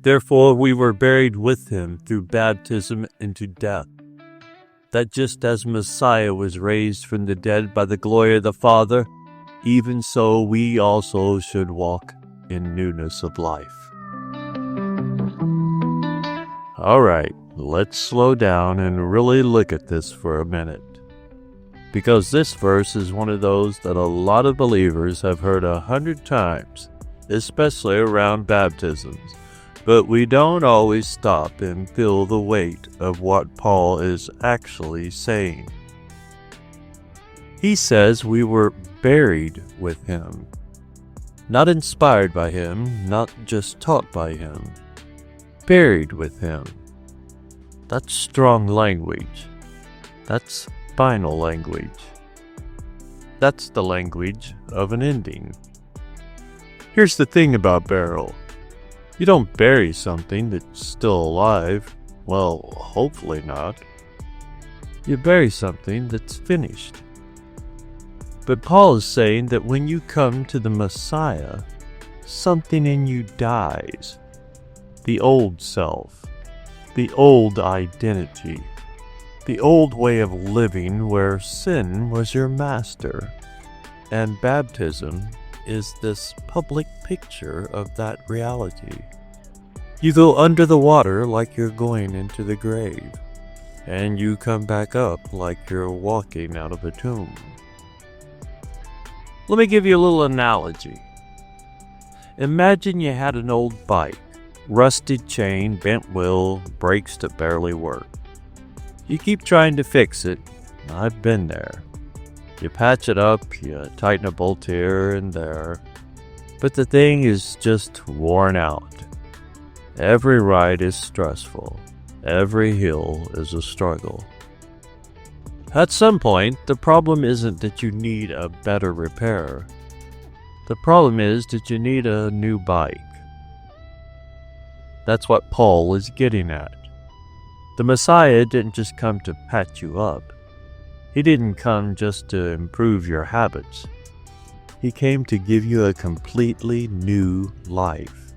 Therefore we were buried with him through baptism into death, that just as Messiah was raised from the dead by the glory of the Father, even so we also should walk in newness of life. All right, let's slow down and really look at this for a minute, because this verse is one of those that a lot of believers have heard 100 times, especially around baptisms. But we don't always stop and feel the weight of what Paul is actually saying. He says we were buried with him, not inspired by him, not just taught by him. Buried with him. That's strong language. That's final language. That's the language of an ending. Here's the thing about burial. You don't bury something that's still alive. Well, hopefully not. You bury something that's finished. But Paul is saying that when you come to the Messiah, something in you dies. The old self, the old identity, the old way of living where sin was your master. And baptism is this public picture of that reality. You go under the water like you're going into the grave, and you come back up like you're walking out of a tomb. Let me give you a little analogy. Imagine you had an old bike, rusted chain, bent wheel, brakes that barely work. You keep trying to fix it. I've been there. You patch it up, you tighten a bolt here and there, but the thing is just worn out. Every ride is stressful. Every hill is a struggle. At some point, the problem isn't that you need a better repair. The problem is that you need a new bike. That's what Paul is getting at. The Messiah didn't just come to patch you up. He didn't come just to improve your habits. He came to give you a completely new life.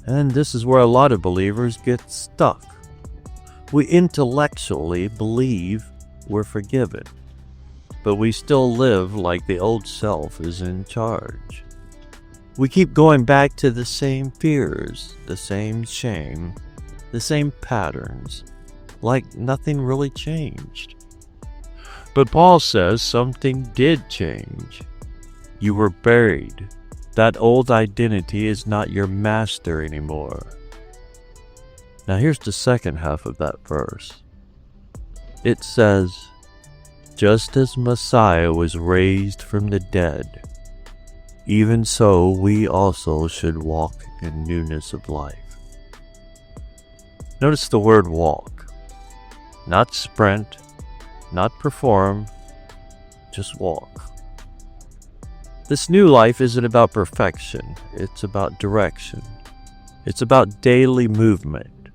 And this is where a lot of believers get stuck. We intellectually believe we're forgiven, but we still live like the old self is in charge. We keep going back to the same fears, the same shame, the same patterns, like nothing really changed. But Paul says something did change. You were buried. That old identity is not your master anymore. Now here's the second half of that verse. It says, just as Messiah was raised from the dead, even so we also should walk in newness of life. Notice the word walk. Not sprint, not perform, just walk. This new life isn't about perfection, it's about direction. It's about daily movement,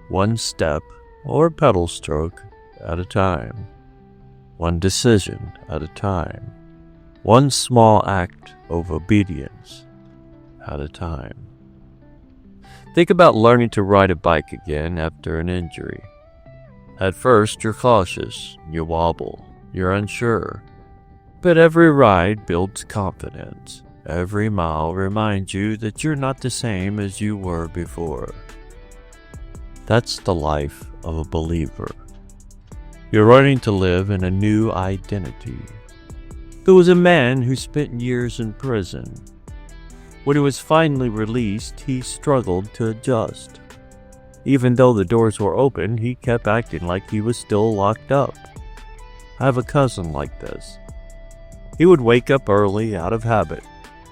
one step or pedal stroke at a time, one decision at a time, one small act of obedience at a time. Think about learning to ride a bike again after an injury. At first, you're cautious, you wobble, you're unsure. But every ride builds confidence. Every mile reminds you that you're not the same as you were before. That's the life of a believer. You're learning to live in a new identity. There was a man who spent years in prison. When he was finally released, he struggled to adjust. Even though the doors were open, he kept acting like he was still locked up. I have a cousin like this. He would wake up early out of habit.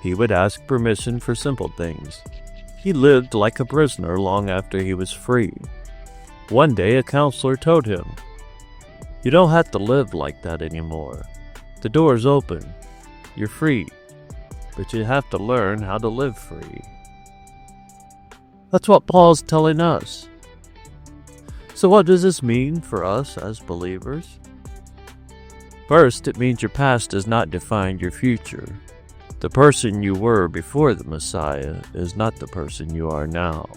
He would ask permission for simple things. He lived like a prisoner long after he was free. One day, a counselor told him, "You don't have to live like that anymore. The door's open. You're free. But you have to learn how to live free." That's what Paul's telling us. So what does this mean for us as believers? First, it means your past does not define your future. The person you were before the Messiah is not the person you are now.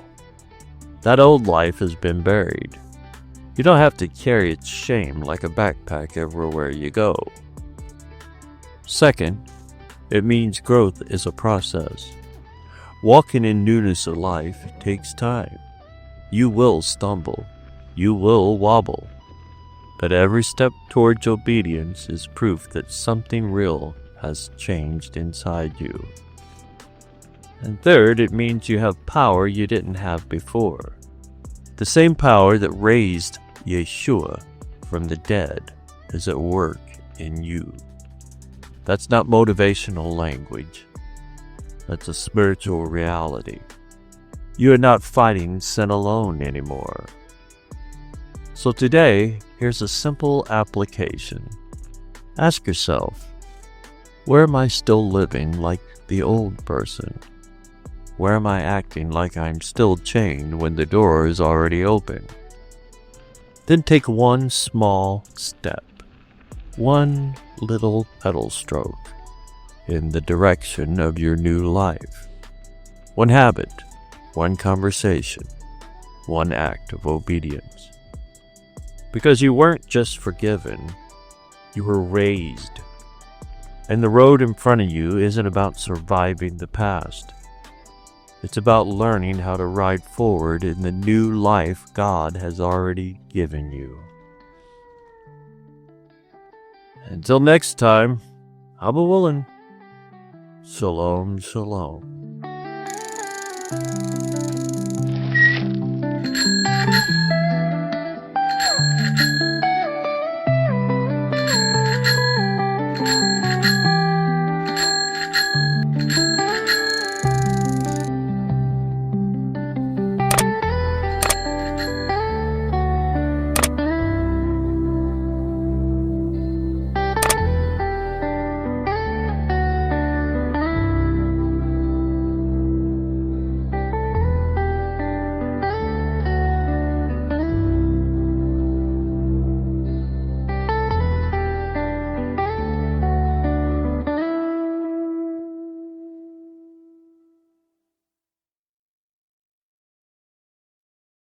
That old life has been buried. You don't have to carry its shame like a backpack everywhere you go. Second, it means growth is a process. Walking in newness of life takes time. You will stumble. You will wobble. But every step towards obedience is proof that something real has changed inside you. And third, it means you have power you didn't have before. The same power that raised Yeshua from the dead is at work in you. That's not motivational language. That's a spiritual reality. You are not fighting sin alone anymore. So today, here's a simple application. Ask yourself, where am I still living like the old person? Where am I acting like I'm still chained when the door is already open? Then take one small step, one little pedal stroke in the direction of your new life. One habit, one conversation, one act of obedience. Because you weren't just forgiven, you were raised. And the road in front of you isn't about surviving the past. It's about learning how to ride forward in the new life God has already given you. Until next time, Abba willing. Shalom, shalom.